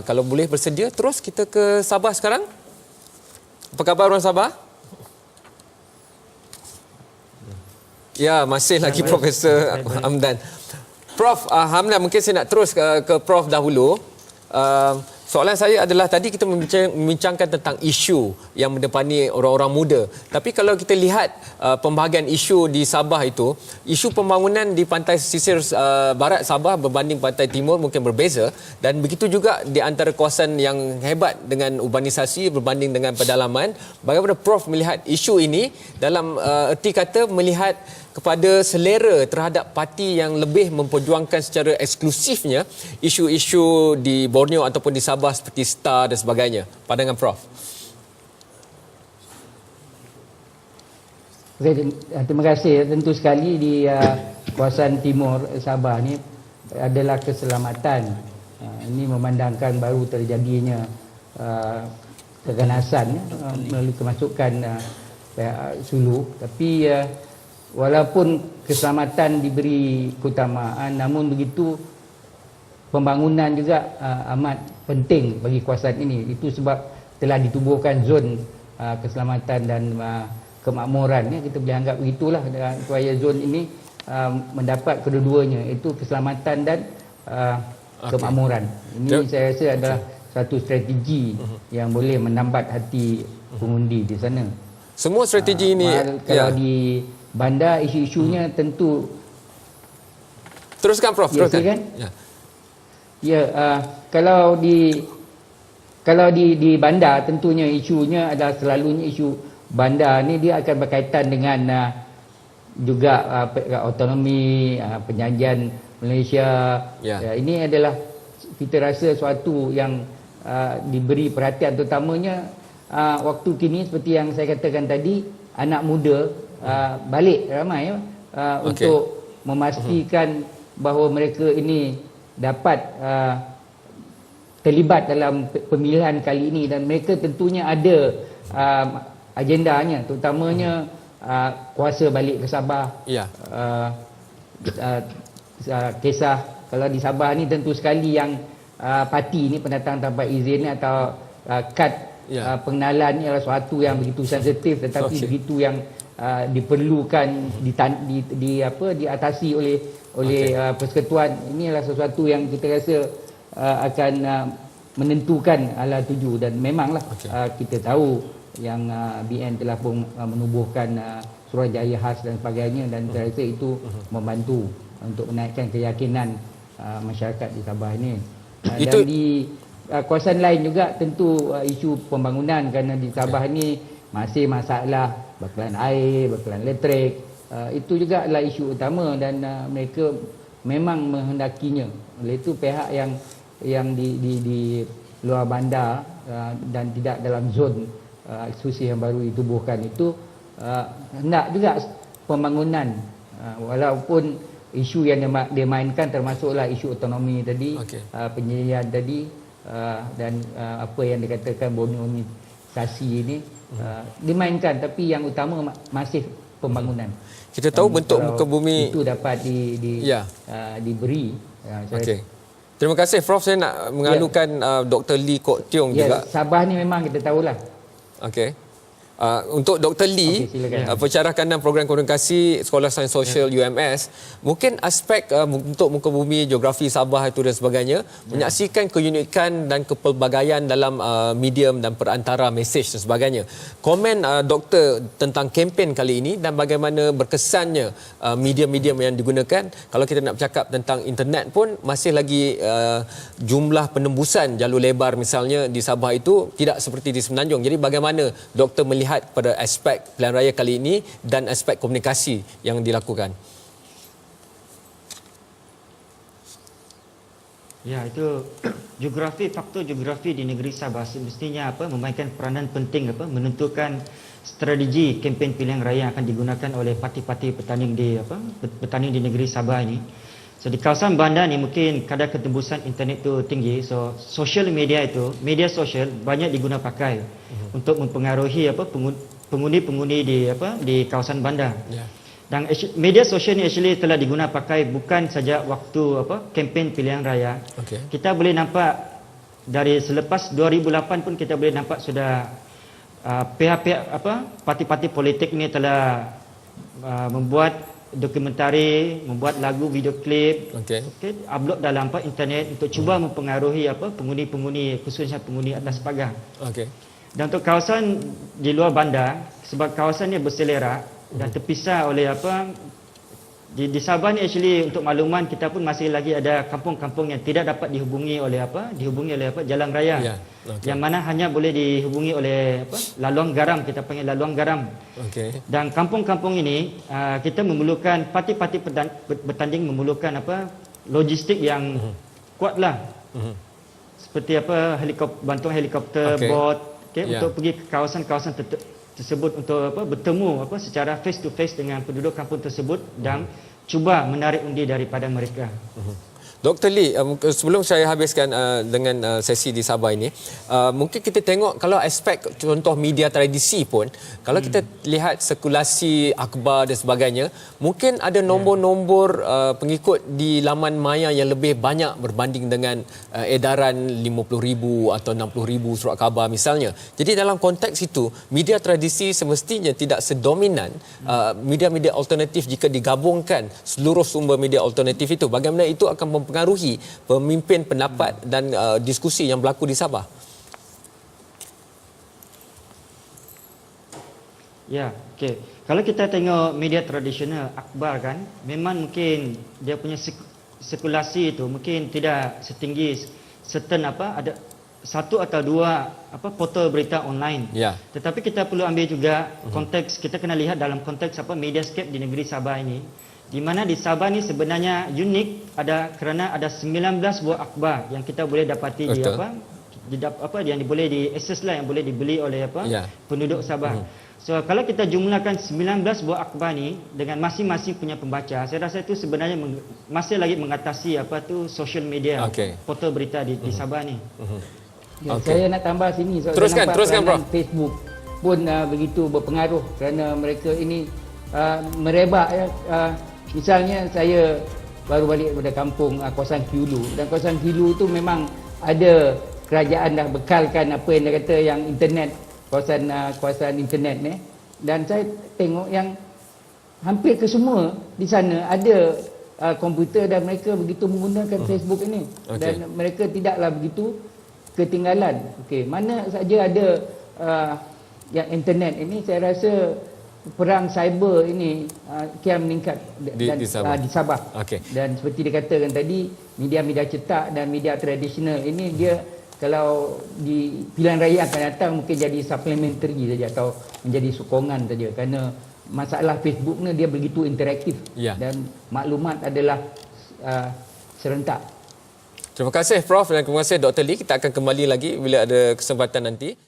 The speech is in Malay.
Kalau boleh bersedia, terus kita ke Sabah sekarang. Apa khabar orang Sabah? Ya, masih lagi Profesor Hamdan. Prof, Hamdan, mungkin saya nak terus ke Prof dahulu. Soalan saya adalah tadi kita membincangkan tentang isu yang mendepani orang-orang muda. Tapi kalau kita lihat pembahagian isu di Sabah itu, isu pembangunan di pantai sisir barat Sabah berbanding pantai timur mungkin berbeza, dan begitu juga di antara kawasan yang hebat dengan urbanisasi berbanding dengan pedalaman. Bagaimana Prof melihat isu ini dalam erti kata melihat kepada selera terhadap parti yang lebih memperjuangkan secara eksklusifnya isu-isu di Borneo ataupun di Sabah seperti STAR dan sebagainya. Pandangan Prof. Okay, terima kasih. Tentu sekali di kawasan timur Sabah ni adalah keselamatan. Ini memandangkan baru terjadinya keganasan melalui kemasukan pihak Sulu. Tapi walaupun keselamatan diberi keutamaan, namun begitu pembangunan juga amat penting bagi kawasan ini. Itu sebab telah ditubuhkan zon keselamatan dan kemakmuran. Kita boleh anggap begitulah, supaya zon ini mendapat kedua-duanya, iaitu keselamatan dan kemakmuran. Ini saya rasa adalah satu strategi yang boleh menambat hati pengundi di sana. Semua strategi ini kalau di bandar, isu-isunya tentu. Teruskan Prof, teruskan. Kan? Kalau di bandar tentunya isunya adalah selalunya isu bandar ni dia akan berkaitan dengan juga autonomi, perjanjian Malaysia. Ini adalah kita rasa suatu yang diberi perhatian, terutamanya waktu kini seperti yang saya katakan tadi, anak muda balik ramai untuk memastikan bahawa mereka ini dapat terlibat dalam pemilihan kali ini, dan mereka tentunya ada agendanya, terutamanya kuasa balik ke Sabah. Kisah kalau di Sabah ni tentu sekali yang parti ni pendatang tanpa izin atau kad pengenalan ni adalah suatu yang begitu sensitif, tetapi begitu yang diperlukan diatasi oleh persekutuan. Ini adalah sesuatu yang kita rasa akan menentukan ala tuju, dan memanglah kita tahu yang BN telah pun menubuhkan Suruhanjaya khas dan sebagainya, dan saya rasa itu membantu untuk menaikkan keyakinan masyarakat di Sabah ini. Dan di kawasan lain juga tentu isu pembangunan, kerana di Sabah ini masih masalah bekalan air, bekalan elektrik. Itu juga adalah isu utama, dan mereka memang menghendakinya. Oleh itu pihak yang di luar bandar dan tidak dalam zon eksklusif yang baru ditubuhkan itu hendak juga pembangunan, walaupun isu yang dia mainkan termasuklah isu otonomi tadi, penyediaan tadi, dan apa yang dikatakan bonomisasi ini dimainkan, tapi yang utama masih pembangunan. Kita tahu bentuk muka bumi itu dapat diberi. Terima kasih Prof. Saya nak mengalukan Dr. Lee Kok Tiong juga. Sabah ni memang kita tahulah. Untuk Dr. Lee, pensyarah kandang program komunikasi Sekolah Sains Sosial UMS, mungkin aspek untuk muka bumi, geografi Sabah itu dan sebagainya, menyaksikan keunikan dan kepelbagaian dalam medium dan perantara mesej dan sebagainya. Komen Doktor tentang kempen kali ini dan bagaimana berkesannya medium-medium yang digunakan. Kalau kita nak bercakap tentang internet pun, masih lagi jumlah penembusan jalur lebar misalnya di Sabah itu tidak seperti di Semenanjung. Jadi bagaimana Doktor melihat pada aspek pilihan raya kali ini dan aspek komunikasi yang dilakukan? Ya, itu faktor geografi di negeri Sabah semestinya memainkan peranan penting menentukan strategi kempen pilihan raya yang akan digunakan oleh parti-parti petanding di negeri Sabah ini. So, di kawasan bandar ni mungkin kadar ketembusan internet tu tinggi. So, social media media sosial banyak diguna pakai untuk mempengaruhi pengundi-pengundi di kawasan bandar. Dan media sosial ni actually telah diguna pakai bukan saja waktu kempen pilihan raya. Kita boleh nampak dari selepas 2008 pun kita boleh nampak sudah pihak-pihak parti-parti politik ni telah membuat dokumentari, membuat lagu, video klip, upload dalam internet untuk cuba mempengaruhi pengundi-pengundi, khususnya pengundi atas pagar. Dan untuk kawasan di luar bandar, sebab kawasan ni berselerak dan terpisah oleh di Sabah ni, actually untuk makluman, kita pun masih lagi ada kampung-kampung yang tidak dapat dihubungi oleh jalan raya. Yang mana hanya boleh dihubungi oleh laluan garam, kita panggil laluan garam. Dan kampung-kampung ini kita memerlukan parti-parti bertanding memerlukan logistik yang kuatlah. Seperti bantuan helikopter, bot, untuk pergi ke kawasan-kawasan tersebut untuk bertemu secara face to face dengan penduduk kampung tersebut dan cuba menarik undi daripada mereka. Dr. Lee, sebelum saya habiskan dengan sesi di Sabah ini, mungkin kita tengok kalau aspek contoh media tradisi pun, kalau kita lihat sirkulasi akhbar dan sebagainya, mungkin ada nombor-nombor pengikut di laman maya yang lebih banyak berbanding dengan edaran 50,000 atau 60,000 surat khabar misalnya. Jadi dalam konteks itu, media tradisi semestinya tidak sedominan media-media alternatif jika digabungkan seluruh sumber media alternatif itu. Bagaimana itu akan mempengaruhi pemimpin pendapat dan diskusi yang berlaku di Sabah? Ya, okey. Kalau kita tengok media tradisional, akhbar kan, memang mungkin dia punya sirkulasi itu mungkin tidak setinggi certain ada satu atau dua portal berita online. Tetapi kita perlu ambil juga konteks, kita kena lihat dalam konteks mediascape di negeri Sabah ini. Di mana di Sabah ni sebenarnya unik kerana ada 19 buah akhbar yang kita boleh dapati yang boleh diakses lah, yang boleh dibeli oleh penduduk Sabah. So kalau kita jumlahkan 19 buah akhbar ni dengan masing-masing punya pembaca, saya rasa itu sebenarnya masih lagi mengatasi social media, portal berita di Sabah ni. Saya nak tambah sini, teruskan bro. Facebook pun begitu berpengaruh kerana mereka ini merebak misalnya saya baru balik pada kampung kawasan Kiulu, dan kawasan Kiulu tu memang ada kerajaan dah bekalkan apa yang dia kata yang internet, kawasan internet ni, dan saya tengok yang hampir ke semua di sana ada komputer dan mereka begitu menggunakan Facebook ini, dan mereka tidaklah begitu ketinggalan. Mana saja ada yang internet ini, saya rasa perang cyber ini kian meningkat di Sabah. Dan seperti dikatakan tadi, media-media cetak dan media tradisional ini dia kalau di pilihan raya akan datang mungkin jadi supplementary saja atau menjadi sokongan saja, kerana masalah Facebook ni dia begitu interaktif dan maklumat adalah serentak. Terima kasih Prof dan terima kasih Dr. Lee. Kita akan kembali lagi bila ada kesempatan nanti.